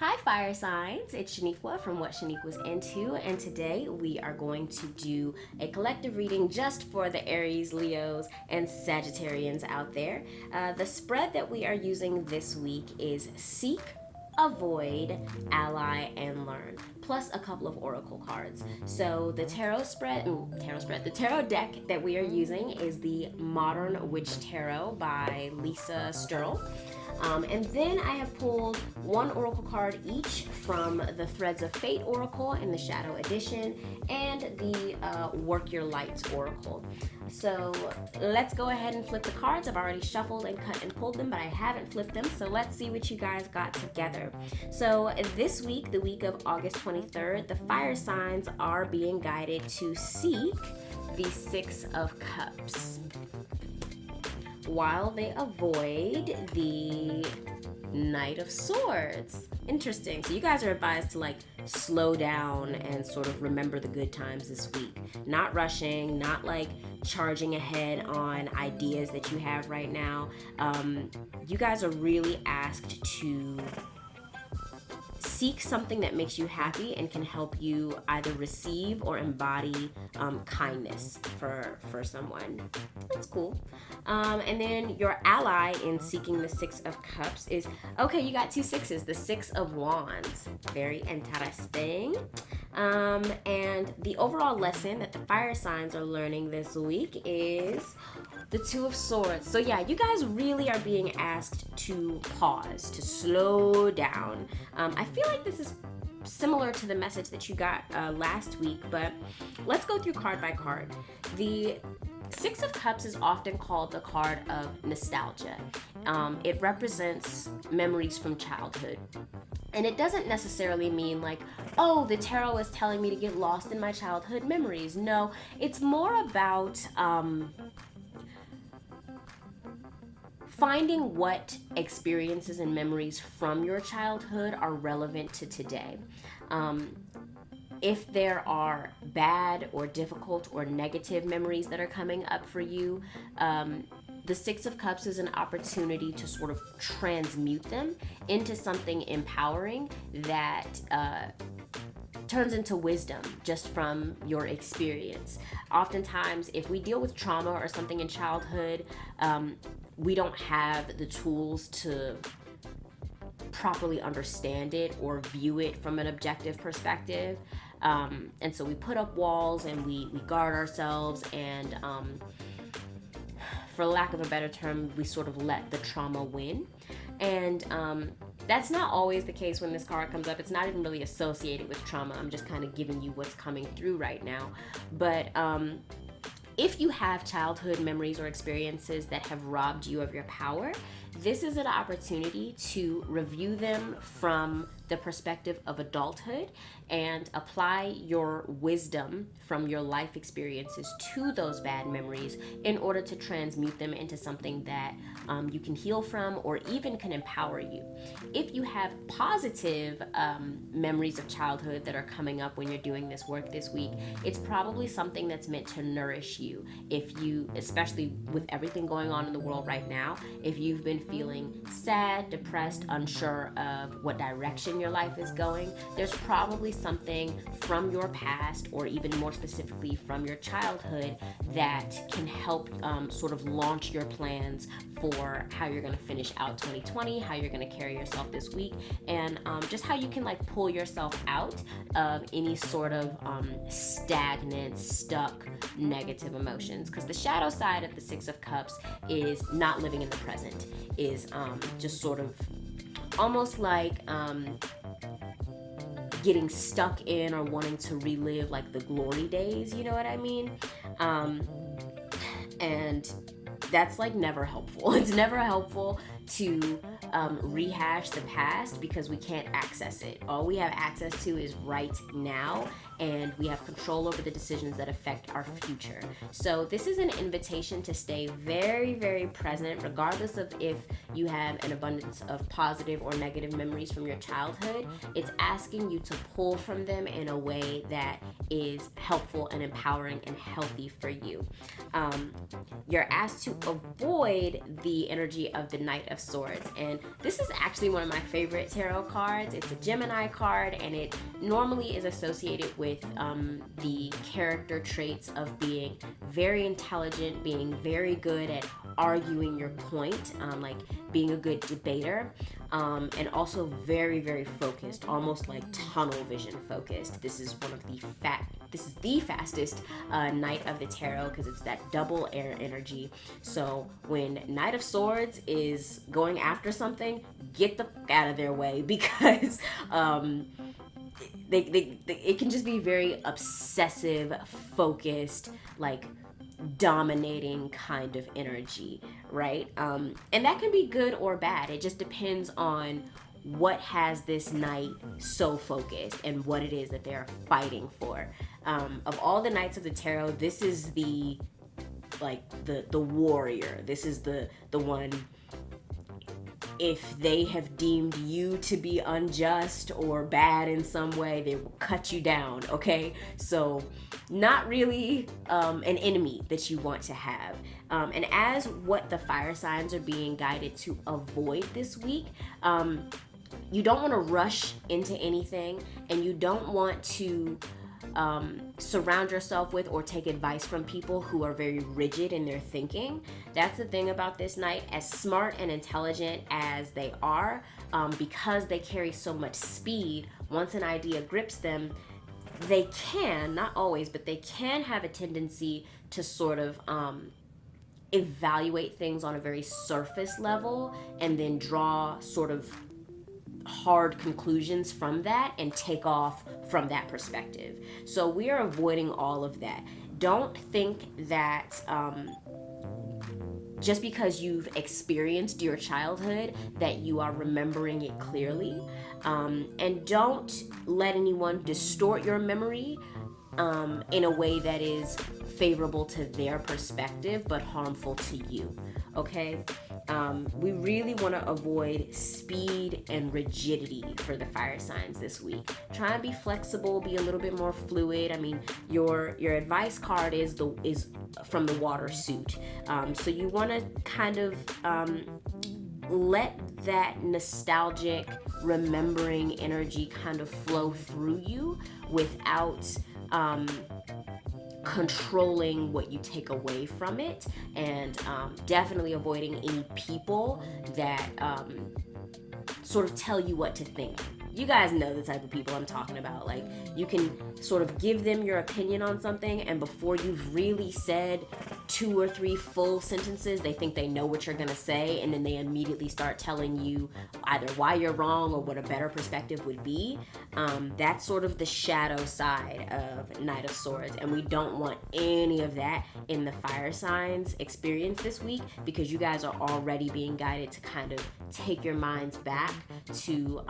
Hi fire signs, it's Shaniqua from What Shaniqua's Into, and today we are going to do a collective reading just for the Aries, Leos, and Sagittarians out there. The spread that we are using this week is Seek, Avoid, Ally, and Learn, plus a couple of oracle cards. So the the tarot deck that we are using is the Modern Witch Tarot by Lisa Sturl. And then I have pulled one oracle card each from the Threads of Fate Oracle in the Shadow Edition and the Work Your Lights Oracle. So let's go ahead and flip the cards. I've already shuffled and cut and pulled them, but I haven't flipped them. So let's see what you guys got together. So this week, the week of August 23rd, the fire signs are being guided to seek the Six of Cups, while they avoid the Knight of Swords. Interesting. So you guys are advised to slow down and sort of remember the good times this week. Not rushing, not charging ahead on ideas that you have right now. You guys are really asked to seek something that makes you happy and can help you either receive or embody kindness for someone. That's cool. And then your ally in seeking the Six of Cups is, okay, you got two sixes, the Six of Wands. Very interesting. And the overall lesson that the fire signs are learning this week is the Two of Swords. So yeah, you guys really are being asked to pause, to slow down. I feel like this is similar to the message that you got last week, but let's go through card by card. The Six of Cups is often called the card of nostalgia. It represents memories from childhood. And it doesn't necessarily mean oh, the tarot is telling me to get lost in my childhood memories. No, it's more about finding what experiences and memories from your childhood are relevant to today. If there are bad or difficult or negative memories that are coming up for you, the Six of Cups is an opportunity to sort of transmute them into something empowering that turns into wisdom just from your experience. Oftentimes, if we deal with trauma or something in childhood, we don't have the tools to properly understand it or view it from an objective perspective. And so we put up walls and we guard ourselves, and for lack of a better term, we sort of let the trauma win. And that's not always the case when this card comes up. It's not even really associated with trauma. I'm just kind of giving you what's coming through right now. But if you have childhood memories or experiences that have robbed you of your power, this is an opportunity to review them from the perspective of adulthood and apply your wisdom from your life experiences to those bad memories in order to transmute them into something that you can heal from or even can empower you. If you have positive memories of childhood that are coming up when you're doing this work this week, it's probably something that's meant to nourish you. If you, especially with everything going on in the world right now, if you've been feeling sad, depressed, unsure of what direction your life is going, there's probably something from your past, or even more specifically from your childhood, that can help sort of launch your plans for how you're going to finish out 2020, how you're going to carry yourself this week, and just how you can pull yourself out of any sort of stagnant, stuck, negative emotions. Because the shadow side of the Six of Cups is not living in the present, is just sort of almost getting stuck in or wanting to relive the glory days, you know what I mean? And that's never helpful. It's never helpful to rehash the past because we can't access it. All we have access to is right now, and we have control over the decisions that affect our future. So this is an invitation to stay very, very present, regardless of if you have an abundance of positive or negative memories from your childhood. It's asking you to pull from them in a way that is helpful and empowering and healthy for you. You're asked to avoid the energy of the Knight of Swords, and And this is actually one of my favorite tarot cards. It's a Gemini card, and it normally is associated with the character traits of being very intelligent, being very good at arguing your point, like being a good debater, and also very, very focused, almost like tunnel vision focused. This is the fastest Knight of the Tarot, because it's that double air energy. So when Knight of Swords is going after something, get the fuck out of their way, because it can just be very obsessive, focused, like dominating kind of energy, right? And that can be good or bad. It just depends on what has this knight so focused and what it is that they're fighting for. Of all the Knights of the Tarot, this is the warrior. This is the one. If they have deemed you to be unjust or bad in some way, they will cut you down, okay? So not really an enemy that you want to have. And as what the fire signs are being guided to avoid this week, you don't want to rush into anything, and you don't want to surround yourself with or take advice from people who are very rigid in their thinking. That's the thing about this Knight. As smart and intelligent as they are, because they carry so much speed, once an idea grips them, they can, not always, but they can have a tendency to sort of evaluate things on a very surface level and then draw sort of hard conclusions from that and take off from that perspective. So we are avoiding all of that. Don't think that just because you've experienced your childhood that you are remembering it clearly, and don't let anyone distort your memory in a way that is favorable to their perspective but harmful to you, okay? We really want to avoid speed and rigidity for the fire signs this week. Try and be flexible, be a little bit more fluid. I mean, your advice card is from the water suit, so you want to kind of let that nostalgic remembering energy kind of flow through you without controlling what you take away from it, and definitely avoiding any people that sort of tell you what to think. You guys know the type of people I'm talking about. Like, you can sort of give them your opinion on something, and before you've really said 2 or 3 full sentences, they think they know what you're gonna say, and then they immediately start telling you either why you're wrong or what a better perspective would be. That's sort of the shadow side of Knight of Swords, and we don't want any of that in the fire signs experience this week, because you guys are already being guided to kind of take your minds back to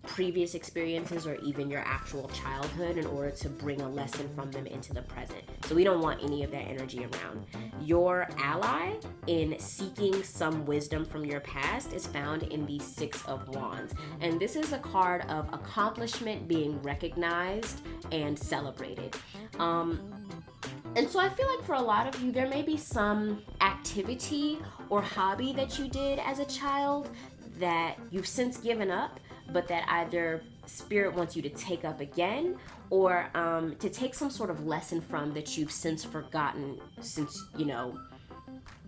previous experiences or even your actual childhood in order to bring a lesson from them into the present. So we don't want any of that energy around. Your ally in seeking some wisdom from your past is found in the 6 of Wands. And this is a card of accomplishment being recognized and celebrated. And so I feel like for a lot of you, there may be some activity or hobby that you did as a child that you've since given up, but that either spirit wants you to take up again, or to take some sort of lesson from that you've since forgotten, since, you know,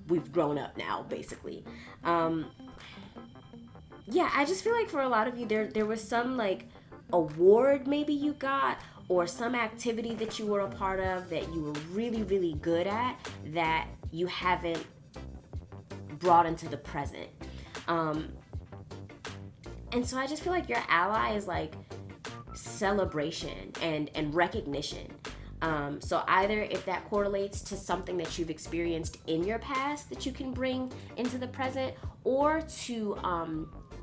we've grown up now, basically. Yeah, I just feel like for a lot of you, there was some like award maybe you got, or some activity that you were a part of that you were really, really good at that you haven't brought into the present. And so I just feel like your ally is like celebration and recognition. So either if that correlates to something that you've experienced in your past that you can bring into the present, or to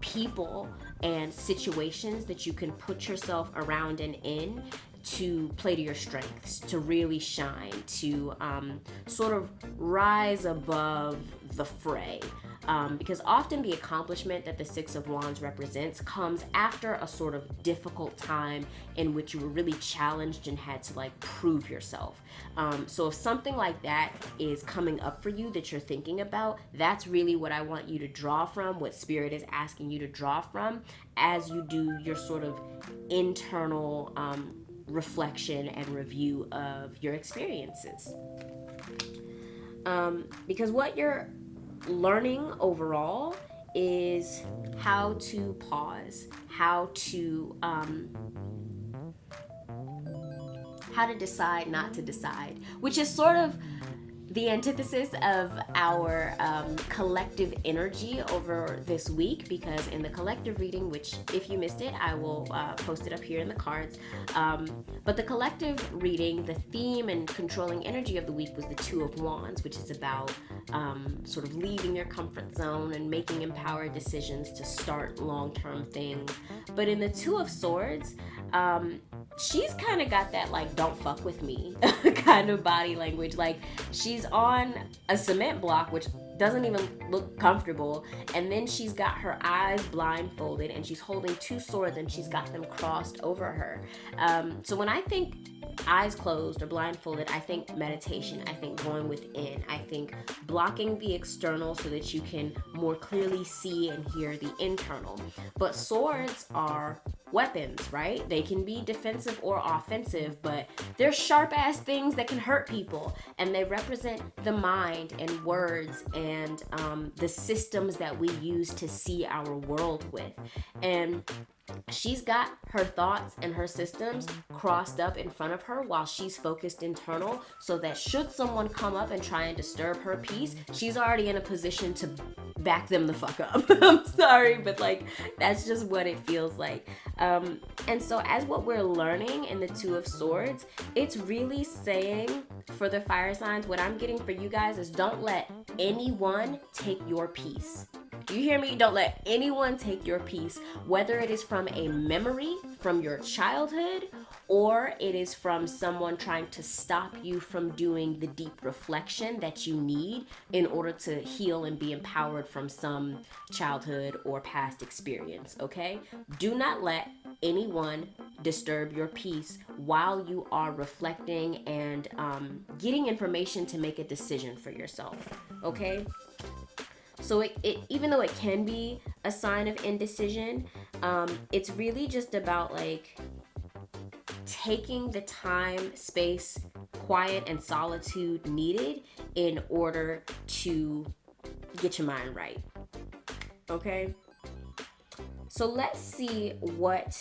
people and situations that you can put yourself around and in to play to your strengths, to really shine, to sort of rise above the fray. Because often the accomplishment that the Six of Wands represents comes after a sort of difficult time in which you were really challenged and had to like prove yourself. So if something like that is coming up for you that you're thinking about, that's really what I want you to draw from, what Spirit is asking you to draw from as you do your sort of internal reflection and review of your experiences. Because what you're learning overall is how to pause, how to decide not to decide, which is sort of the antithesis of our collective energy over this week, because in the collective reading, which if you missed it, I will post it up here in the cards, but the collective reading, the theme and controlling energy of the week was the Two of Wands, which is about sort of leaving your comfort zone and making empowered decisions to start long-term things. But in the Two of Swords, she's kind of got that like don't fuck with me kind of body language. Like she's on a cement block which doesn't even look comfortable, and then she's got her eyes blindfolded and she's holding two swords and she's got them crossed over her. So when I think eyes closed or blindfolded, I think meditation, I think going within, I think blocking the external so that you can more clearly see and hear the internal. But swords are weapons, right? They can be defensive or offensive, but they're sharp ass things that can hurt people, and they represent the mind and words and the systems that we use to see our world with. And she's got her thoughts and her systems crossed up in front of her while she's focused internal, so that should someone come up and try and disturb her peace, she's already in a position to back them the fuck up. I'm sorry, but like that's just what it feels like. And so as what we're learning in the Two of Swords, it's really saying for the fire signs, what I'm getting for you guys is don't let anyone take your peace. Do you hear me? Don't let anyone take your peace, whether it is from a memory from your childhood or it is from someone trying to stop you from doing the deep reflection that you need in order to heal and be empowered from some childhood or past experience, okay? Do not let anyone disturb your peace while you are reflecting and getting information to make a decision for yourself, okay? So it even though it can be a sign of indecision, it's really just about like taking the time, space, quiet, and solitude needed in order to get your mind right. Okay? So let's see what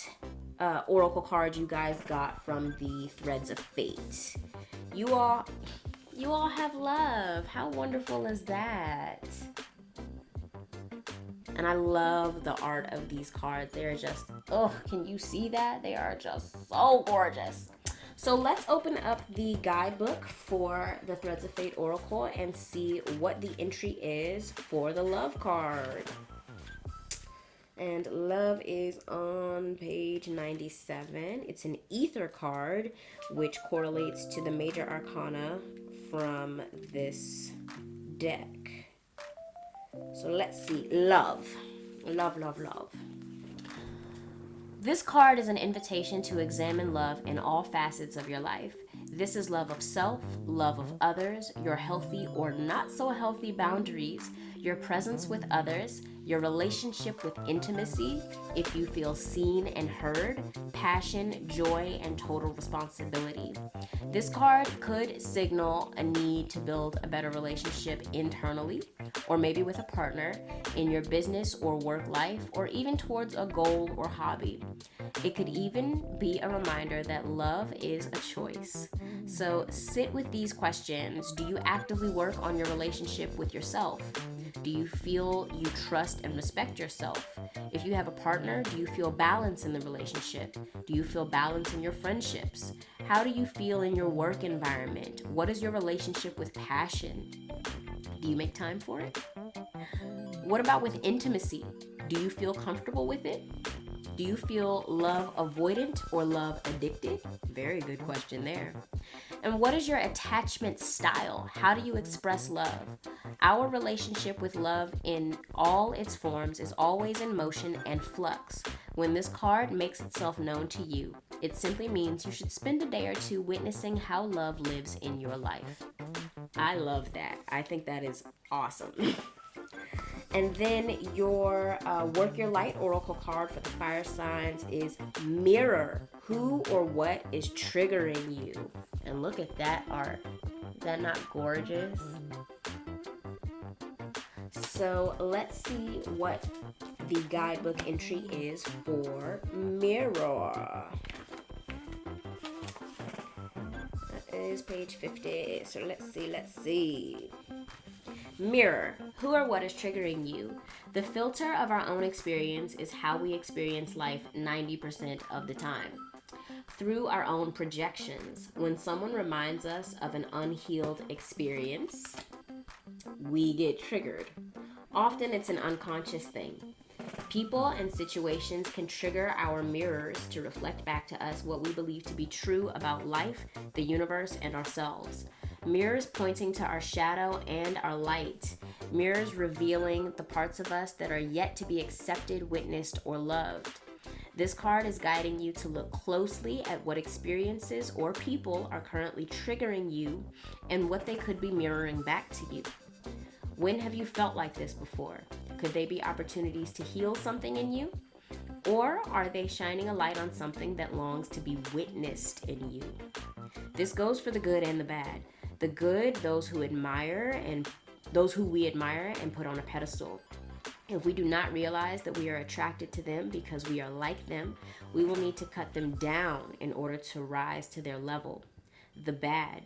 oracle card you guys got from the Threads of Fate. You all have love. How wonderful is that? And I love the art of these cards. They're just, oh, can you see that? They are just so gorgeous. So let's open up the guidebook for the Threads of Fate Oracle and see what the entry is for the love card. And love is on page 97. It's an ether card, which correlates to the major arcana from this deck. So let's see. Love. Love, love, love. This card is an invitation to examine love in all facets of your life. This is love of self, love of others, your healthy or not so healthy boundaries, your presence with others, your relationship with intimacy, if you feel seen and heard, passion, joy, and total responsibility. This card could signal a need to build a better relationship internally, or maybe with a partner, in your business or work life, or even towards a goal or hobby. It could even be a reminder that love is a choice. So sit with these questions. Do you actively work on your relationship with yourself? Do you feel you trust and respect yourself? If you have a partner, do you feel balance in the relationship? Do you feel balance in your friendships? How do you feel in your work environment? What is your relationship with passion? Do you make time for it? What about with intimacy? Do you feel comfortable with it? Do you feel love avoidant or love addicted? Very good question there. And what is your attachment style? How do you express love? Our relationship with love in all its forms is always in motion and flux. When this card makes itself known to you, it simply means you should spend a day or two witnessing how love lives in your life. I love that. I think that is awesome. And then your Work Your Light Oracle card for the fire signs is Mirror. Who or what is triggering you? And look at that art. Is that not gorgeous? So let's see what the guidebook entry is for Mirror. That is page 50. So let's see. Mirror. Who or what is triggering you? The filter of our own experience is how we experience life 90% of the time. Through our own projections. When someone reminds us of an unhealed experience, we get triggered. Often it's an unconscious thing. People and situations can trigger our mirrors to reflect back to us what we believe to be true about life, the universe, and ourselves. Mirrors pointing to our shadow and our light. Mirrors revealing the parts of us that are yet to be accepted, witnessed, or loved. This card is guiding you to look closely at what experiences or people are currently triggering you and what they could be mirroring back to you. When have you felt like this before? Could they be opportunities to heal something in you? Or are they shining a light on something that longs to be witnessed in you? This goes for the good and the bad. The good, those who we admire and put on a pedestal. If we do not realize that we are attracted to them because we are like them, we will need to cut them down in order to rise to their level. The bad,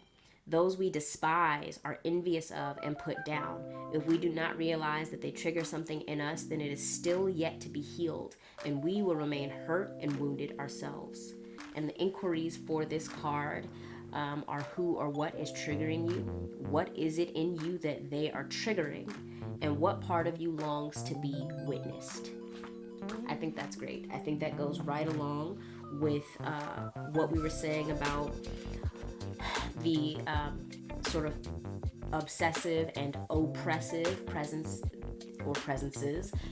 those we despise, are envious of, and put down. If we do not realize that they trigger something in us, then it is still yet to be healed, and we will remain hurt and wounded ourselves. And the inquiries for this card are who or what is triggering you, what is it in you that they are triggering, and what part of you longs to be witnessed. I think that's great. I think that goes right along with what we were saying about the sort of obsessive and oppressive presences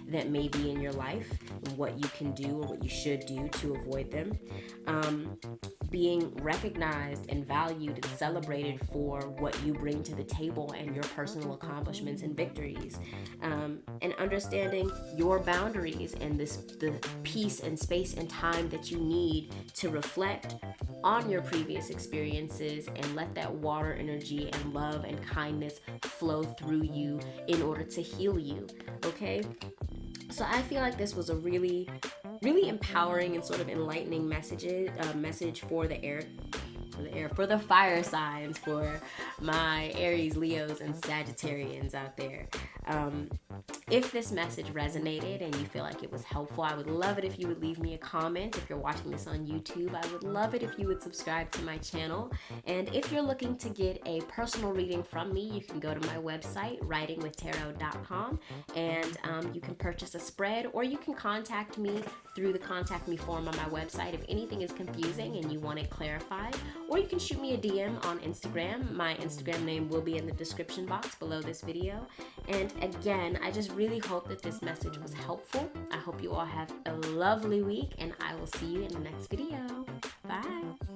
that may be in your life, and what you can do or what you should do to avoid them. Being recognized and valued and celebrated for what you bring to the table and your personal accomplishments and victories, and understanding your boundaries and the peace and space and time that you need to reflect on your previous experiences and let that water energy and love and kindness flow through you in order to heal you. Okay? So I feel like this was a really empowering and sort of enlightening message for for the fire signs, for my Aries, Leos, and Sagittarians out there. If this message resonated and you feel like it was helpful, I would love it if you would leave me a comment. If you're watching this on YouTube, I would love it if you would subscribe to my channel. And if you're looking to get a personal reading from me, you can go to my website, writingwithtarot.com, and you can purchase a spread, or you can contact me through the contact me form on my website if anything is confusing and you want it clarified, or you can shoot me a DM on Instagram. My Instagram name will be in the description box below this video. And again, I just really hope that this message was helpful. I hope you all have a lovely week, and I will see you in the next video. Bye.